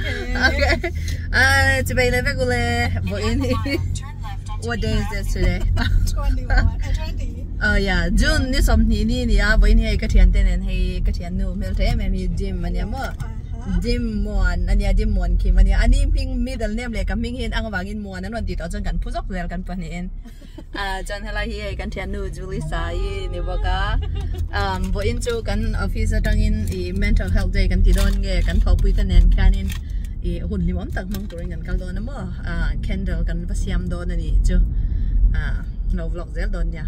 Okay. Today le vegule. What day is this today? 20. Oh yeah, June ni somni ni ya boy ni ka thian ten hay ka thian nu mel the me mi dim mania mo. Dim mon ania dim mon ki mania ani ping middle name le ka ming hin ang wangin mon an ti to jang kan phuzok zel kan pani en. Jan hala hi kan thian nu Julie sai ni boka. Bo in chu kan office atangin I mental health day kan ti don nge kan thopui tanen kanin I hun limom tak mang turing kan kaldon mo candle kan pasiam don ani chu no vlog zel don ya.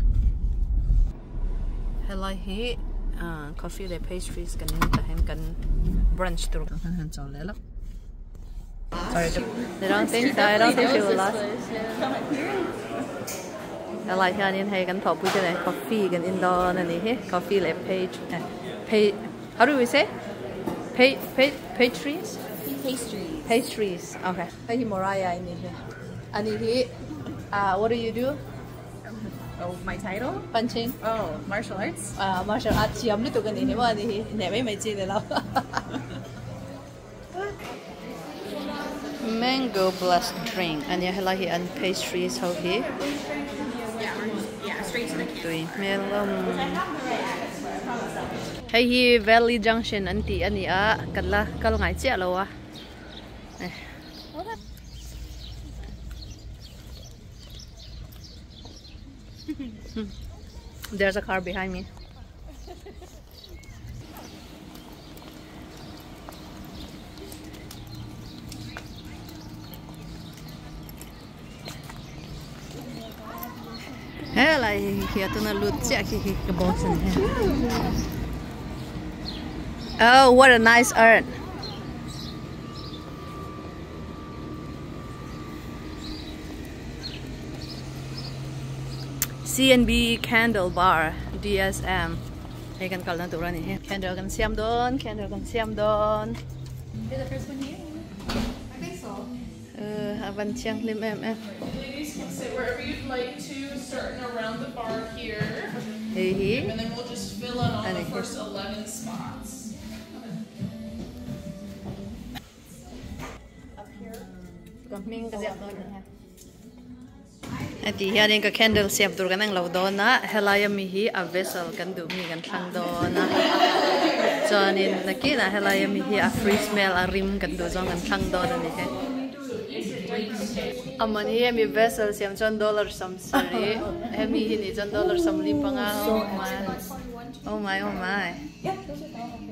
Hello hi coffee le pastries kan in tahem kan brunch tur kan han chaw le la. Sorry, I don't think she will last. I like in hey kan thop put in coffee kan in don ani he coffee le page how do we say pastries okay hi Moraya ini he ani he what do you do? Oh, my title? Punching. Oh, martial arts. Martial arts siam lu tu kan ini mo ani he ne mai chi le la. Mango blast drink and ya hala hi an pastries how he Yeah, straight to the can. Melon. Hey hi Valley Junction anti ani kala kal ngai chia lo a. There's a car behind me. Hela hier to na lut sia ki ke bosen he. Oh, what a nice art. C&B Candle Bar DSM. Hey kan kal na tu ran ni. Candle kan siam don. Is the first one here? I think so. Avan chiang lim em. Ladies can sit wherever you'd like to, starting around the bar here. Hey. And then we'll just fill in on the first 11 spots. Up here. Kaming ka siap don ha. Ati hian ka candle siap dur kan ang lo don na helaya mi hi a vessel kan du mi kan thang don na. Jonin nakina helaya mi hi a free smell a rim kan du jong kan thang don ani he. Aman hi mi vessel siam $1 sam sari. Hemi hi ni $1 sam li panga. Oh my. Yeah, those are fine.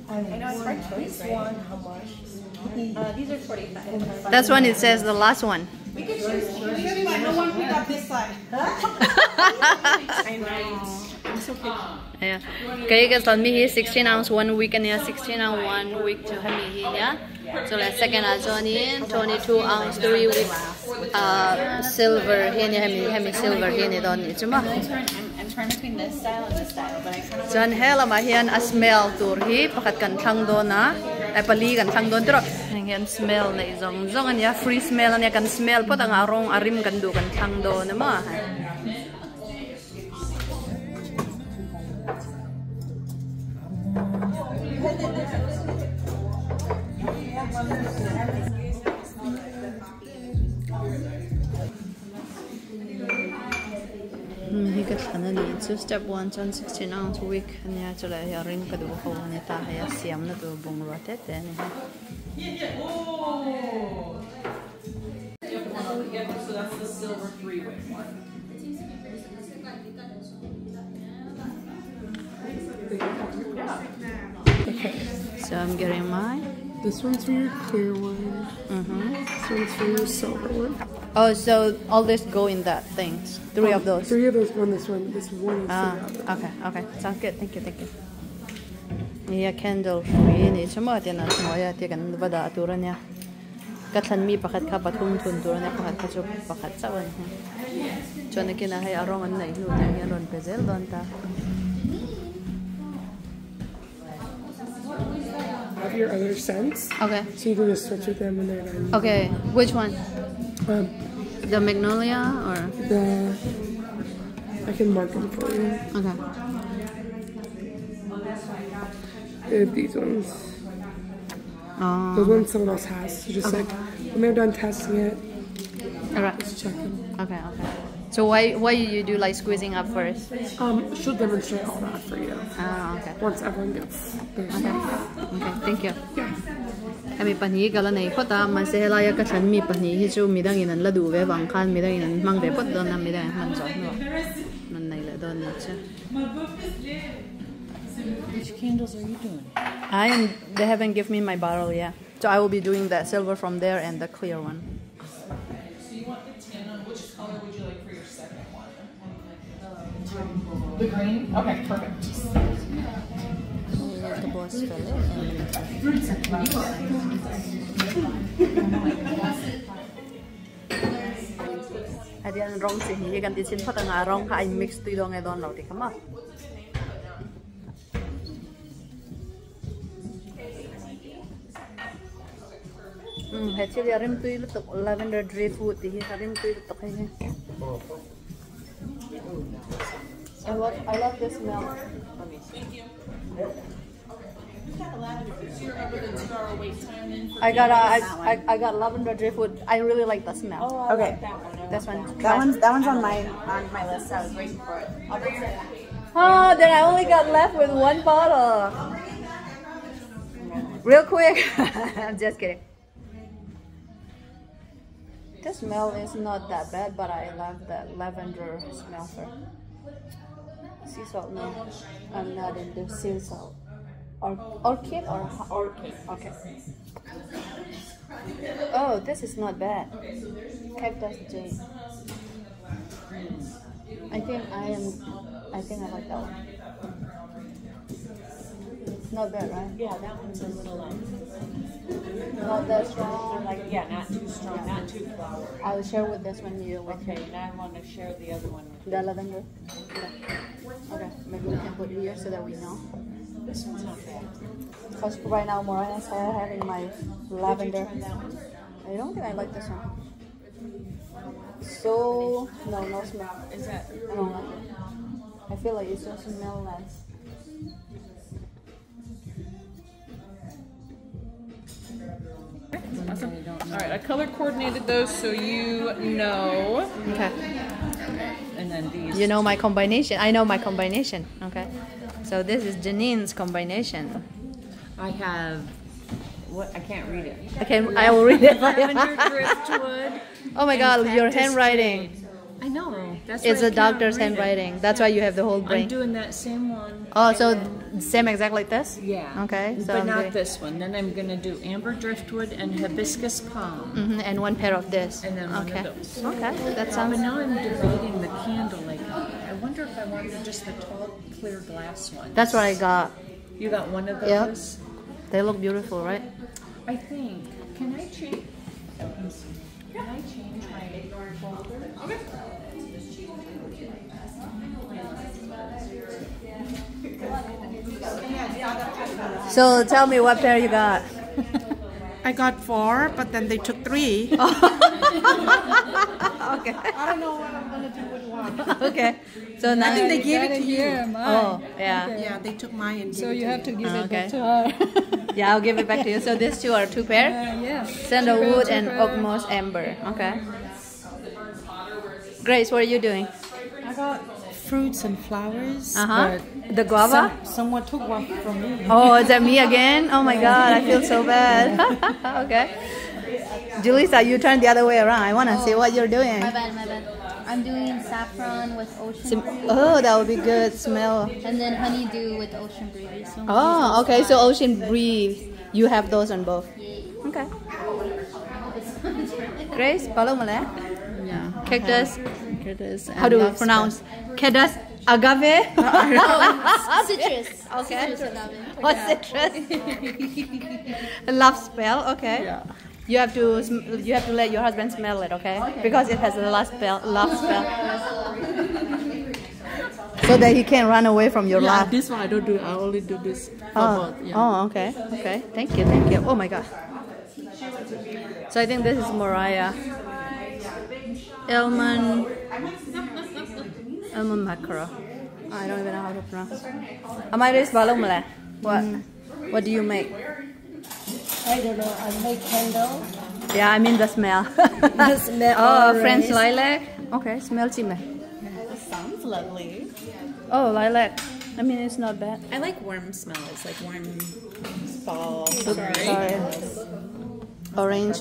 I know it's hard choice, right? How much? These are 45. That's when it says the last one. We can choose. No one pick up this side. I know. I'm so picky. Yeah. Kaya ka ton mi hi 16 ounce 1 week and ya 16 ounce 1 week to hemi hi ya. So like second ajonin 22 ounce 3 week silver hi ni hemi silver hi ni don ni chuma. I'm torn between this style and this style, but I kind of Jan hela ma hian a smell tur hi pakat kan thang do na ai pali kan thang don tro hian smell nei zong an ya free smell an ya kan smell pot ang arong arim kan du kan thang do na ma Hikat kana ni so step 1 ton 16 ounce week anya chola ya ring ka du ko ni ta ya siam na tu bong rote te ni So that's the silver 3-way one. So I'm getting mine. This one's for your clear one. This one's for your silver one. Oh, so all this go in that things. 3 of those. 3 of those go in this one. This one is Okay. Sounds good. Thank you. Yeah, candle free ni chama dia na moya dia kan bada aturan ya. Katlan mi pakat ka patum tun turan ya pakat ka chup pakat sawan. Chona kina hay arong an nai lu dia ya ron pezel don ta. Have your other scents. Okay. So you can just switch with them when they're done. Okay. Which one? The magnolia or I can mark them for you. okay. They have these ones. Oh. Those ones someone else has. So just like when they're done testing it, Alright. just check them. Okay. So why you do like squeezing up first? She'll demonstrate all that for you Okay. once everyone gets their stuff. Okay, thank you. Kami pani kala nei khota man se la ya ka than mi pani hi chu midang in la du ve wang khan midang in mang ve pot don na midang man jo no. Man nei la don cha. Which candles are you doing? They haven't given me my bottle yet. So I will be doing the silver from there and the clear one. So you want the tin on which color would you like for your second one? The green? Okay, perfect. The boss fell Adian rong si hi kan ti chin phat nga rong kha I mix tui dong e don lo ti khama. Actually arim tui lu tok lavender driftwood ti hi arim tui lu tok hi. I love the smell. So you remember the 2-hour wait time then? I got lavender driftwood. I really like the smell. Oh, Okay. This one. That one's on my list. I was waiting for it. I'll bring it. Oh, then I only got left with one bottle. Real quick. I'm just kidding. The smell is not that bad, but I love the lavender smell first. Sea salt, no. I'm not into sea salt. Orchid or orchid? Okay. Oh, this is not bad. Cactus jade. I think I like that one. Not bad, right? Yeah, that one's a little, Not that strong. like, yeah, not too strong, not too flowery. I'll share with this one you with Okay, now I want to share the other one. the lavender. Okay, maybe we can put it here so that we know. This one's not bad. Because right now Morana is having my lavender. Try that one. I don't think I like this one. So no smell. Is that? I don't like it. I feel like it just smells nice. Awesome. All right, I color coordinated those so you know. Okay. And then these. You know my combination. I know my combination. Okay. So this is Janine's combination. I have, what, I can't read it. Okay, I will read it. Lavender driftwood. Oh my God, your cactus handwriting. jade. I know. That's It's why I a can't doctor's read it. handwriting. That's why you have the whole I'm brain. doing that same one. Oh, and so then- same exact like this? yeah. Okay. So but I'm not doing- this one. Then I'm gonna do amber driftwood and hibiscus palm. And one pair of this. And then one of okay. those. Okay, that But sounds. now I'm debating the candle. Like, I wonder if I wanted just the tall, clear glass one. That's what I got. You got one of Yep. those? They look beautiful, right? I think. Can I change? Can I change my folder? Okay. So tell me what pair you got. I got 4, but then they took 3. Okay. I don't know what I'm gonna do with one. Okay. So now I think they gave it to you. Oh, yeah. Yeah, they took mine and So gave it you to have to give it Okay. back to her. Yeah, I'll give it back to you. So these two are 2 pair? Yes. Sandalwood and Oakmoss Amber. Okay. Grace, what are you doing? I got fruits and flowers. Uh-huh. but The guava? Someone took one from me. Oh, is that me again? Oh my God, I feel so bad. Okay. Julissa, you turn the other way around. I want to see what you're doing. My bad. I'm doing saffron with ocean breeze Oh, that would be good. Smell. and then honeydew with ocean breeze. So Oh, okay. So ocean breeze. You have those on both. Okay. Grace, follow me. Yeah. Cactus. Cactus. How do you pronounce? Cactus agave. citrus. Okay. Citrus agave. What citrus? Love spell. Okay. Yeah. You have to let your husband smell it, okay? Because it has a love spell. So that he can run away from your Yeah, laugh. this one I don't do. I only do this for Oh, both. Yeah. oh, okay, okay. Thank you. Oh my God. So I think this is Mariah. Almond mackerel. I don't even know how to pronounce. Am I this balong mala? What? What do you make? I don't know. I make candle. Yeah, I mean the smell. The smell. Oh, French lilac. Okay, smell chime. Sounds lovely. Oh, lilac. I mean, it's not bad. I like warm smells, like warm fall. Sorry. Orange.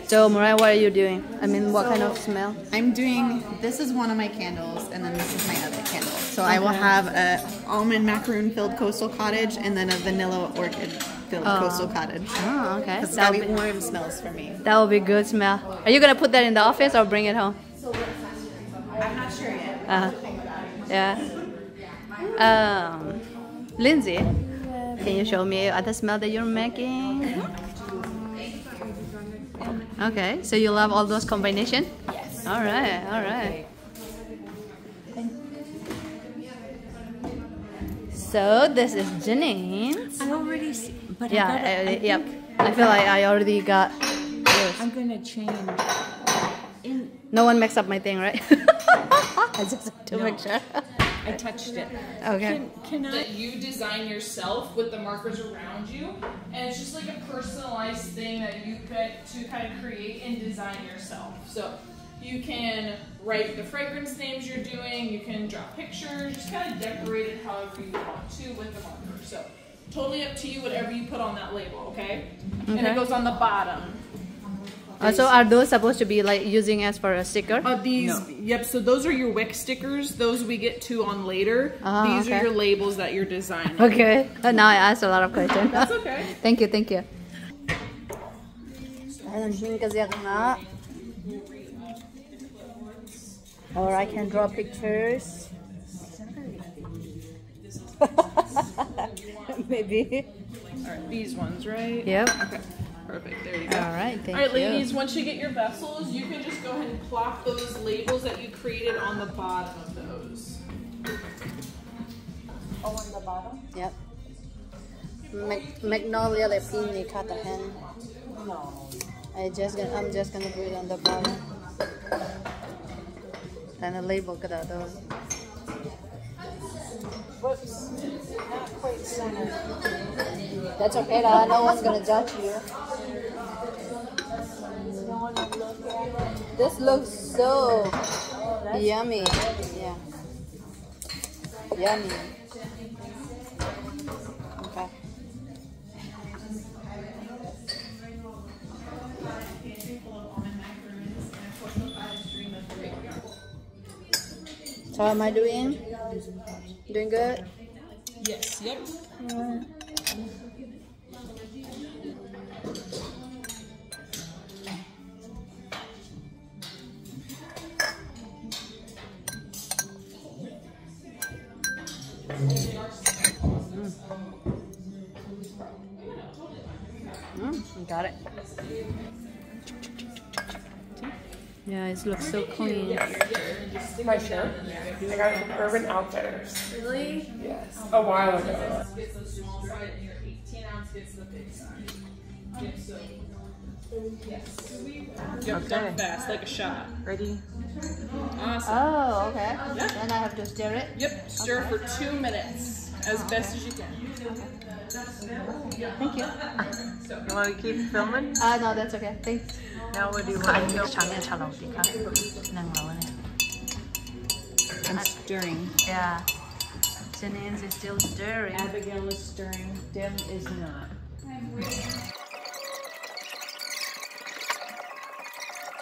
So, Mariah, what are you doing? I mean, what kind of smell? I'm doing, this is one of my candles, and then this is my other candle. So I will have a almond macaroon filled coastal cottage, and then a vanilla orchid filled coastal cottage. Oh, okay. It's gotta be warm smells for me. That will be good smell. Are you gonna put that in the office or bring it home? I'm not sure yet. Yeah. Lindsay, can you show me other smell that you're making? Okay, so you love all those combinations? Yes. All right, all right. So this is Janine's. I already see. But Yeah, yep. I feel like I already got yours. I'm gonna change. No one mixed up my thing, right? I just have to make sure. I touched it. Okay. Can I? That you design yourself with the markers around you, and it's just like a personalized thing that you get to kind of create and design yourself. So you can write the fragrance names you're doing, you can draw pictures, just kind of decorate it however you want to with the marker. So totally up to you, whatever you put on that label, okay? And it goes on the bottom. So are those supposed to be like using as for a sticker? Yep, so those are your wick stickers. Those we get to on later. These okay. are your labels that you're designing. Okay. Now I asked a lot of questions. That's okay. Thank you, thank you. Or I can draw pictures. Maybe. All right, these ones, right? Yep. Okay, perfect. There you go. All right, thank All right, you. ladies, once you get your vessels, you can just go ahead and plop those labels that you created on the bottom of those. Oh, on the bottom? Yep. Magnolia lepini katahan. No. I'm just gonna put it on the bottom. Then the label ka daw doon. Whoops. Not quite centered. That's okay lah. No one's gonna judge you. No one will look at it. This looks so yummy. Yeah. Yummy. Okay. So how am I doing? Doing good? Yes, yep. Got it. Yeah, it looks so clean. My shirt? I got it from Urban Outfitters. Really? Yes. A while ago. Gets the small size and your 18-ounce gets the big size. Yep, so. Yes. Yep, done fast, like a shot. Ready? Awesome. Oh, okay. Then I have to stir it. Yep, stir for 2 minutes, as best as you can. Thank you. You want to keep filming? No, that's okay. Thanks. Now what do you want to film? I'm stirring. Yeah. Janine's is still stirring. Abigail is stirring. Deb is not.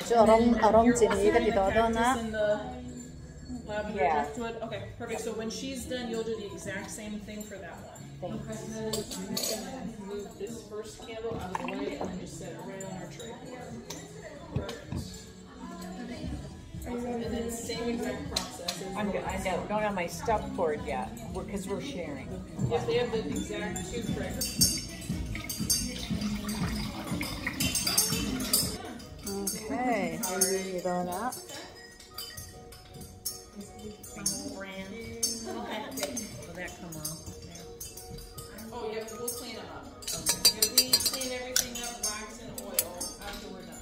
So arong chini ka dito doon na. In the lavender Yeah. driftwood. Okay, perfect. So when she's done, you'll do the exact same thing for that one. Thanks. I'm just gonna move this first candle out of the way and then just set it right on our tray. Perfect. And then same exact process. I know. Don't have my stuff poured yet because we're sharing. Yes, they have the exact 2 trays. Okay. Hindi ito na. Will that come off? Oh, yep, we'll clean them up. Okay. We clean everything up, wax and oil after we're done.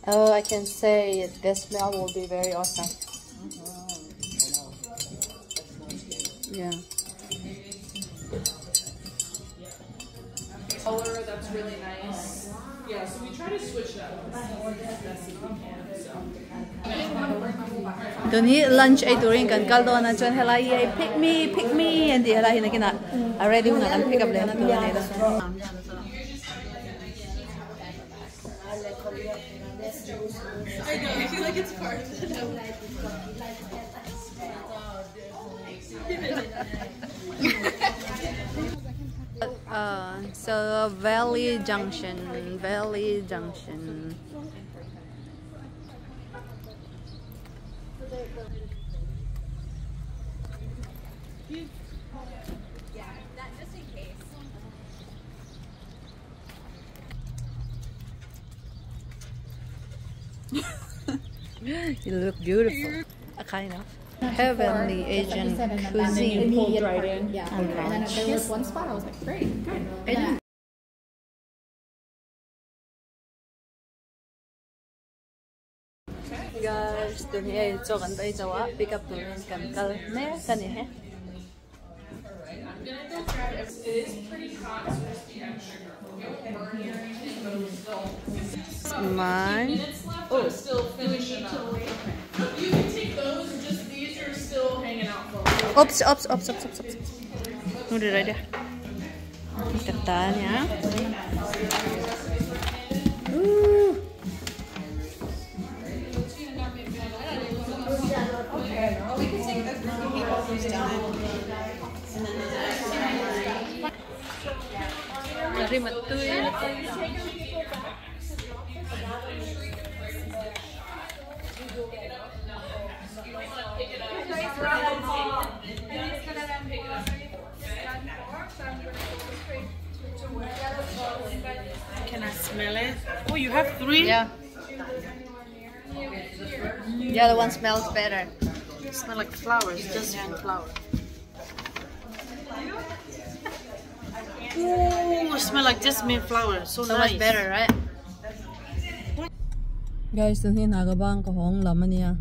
Oh, I can say the smell will be very awesome. Yeah. that's really nice. Yeah, so we try to switch that up as best as we can. So. Tuni lunch ay turing kan kaldo na chon helai ay pick me and the helai na kina already una kan pick up le na to na ida. I know, I feel like it's part of the So Valley Junction. You look beautiful. Kind of. Heavenly Asian cuisine. pulled right in. Yeah. And then if there was one spot, I was like, great. Good. Guys, tuni ay chokan bay chawa pick up turin kan kal me kan he. It is pretty hot, so just be extra careful. It won't burn you or anything, but it'll still. Mine. Minutes left, but it's still finishing up. You can take those, just these are still hanging out for a while. Ops. Udah ada. Ketannya. Dari metuin. Can I smell it? Oh, you have 3? Yeah. The other one smells better. It smell like flowers, just flower. Ooh, it smell like jasmine flower. So So nice. much better, right? Guys, tuni nagabang ko hong laman niya.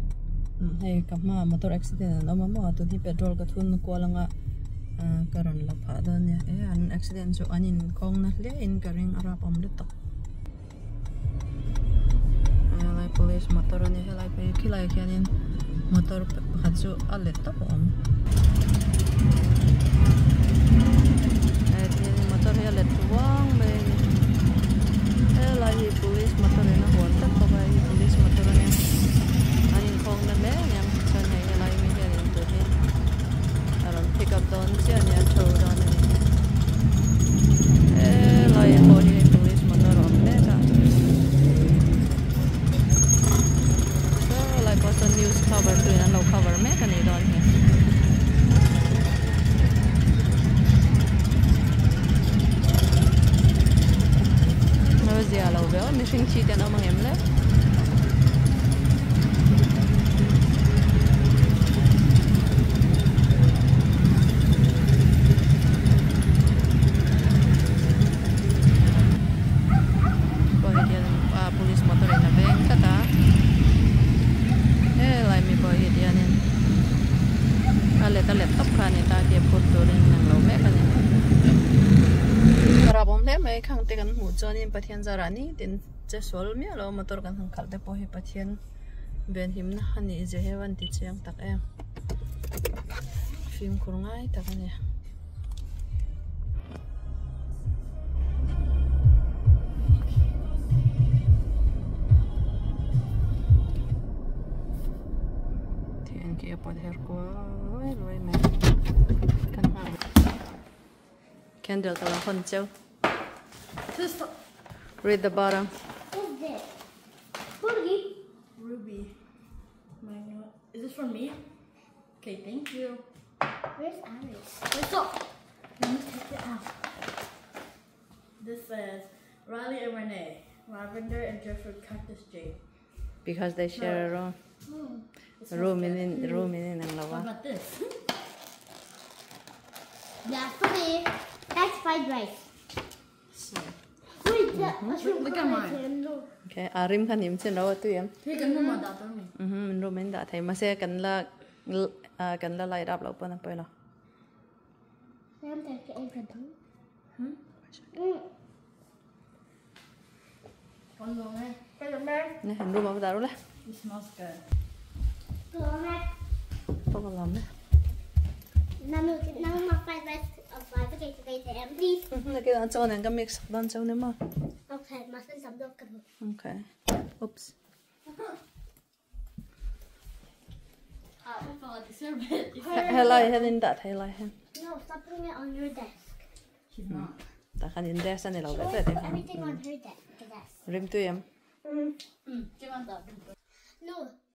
Hey, kama motor accident na mama tuni petrol ka thun ko lang nga karon la pa don niya. An accident so anin kong na le in karing arap amlit to. Like police motor ni helai pe kilai kanin motor pakatsu alet to om. Motor ya let tuang be. Lagi police motor na huwag tak pa ba police motor niya. Anin kong na le yang sa niya helai mi yan ito din. Aron pick up doon siya niya show doon niya. Lagi holi police motor om beta. So like also news cover tu yan low cover me kanay doon niya. Dia lâu béo, mình sinh chi tiền ông mà em lấy. Boleh dia polis motor ini beng kata. Lai mi boleh dia ni. Alet top kan ni tak dia foto ni nang lâu bé kan ni. Karabom le mai khang te kan mu chonin pathian zarani tin che sol mi lo motor kan hang khalte po hi pathian ben him na hani je hewan ti chiang tak em film kurungai tak ani tien ke pod her ko loi me kan ha candle tala hon chau. Read the bottom. What's this? Ruby. Ruby. Is this for me? Okay, thank you. Where's Alice? What's up? Let me take it out. This says Riley and Renee, Lavender and Driftwood Cactus Jade. Because they share a room. Room in ang What lawa. about this? That's for me. That's fried rice. Look at mine. Okay, arim kan him chen raw tu yam. Take a number that for me. Min room in da thai ma se kan la lai rap lo pa na pa la. I'm taking it too. One moment. Put it back. Nè, hình dung vào đó đấy. It smells good. Không có làm đấy. Now my fried rice of spaghetti today, please. Nè cái đó cho nên cái mix đan cho nên mà. Okay, mustn't some milk. Okay. Oops. Helai hen dat helai hen. No, stop putting it on your desk. She's not. Ta kan in desk ni She lau won't vet put det. everything on her desk. Rim tu yam. Give on top. No,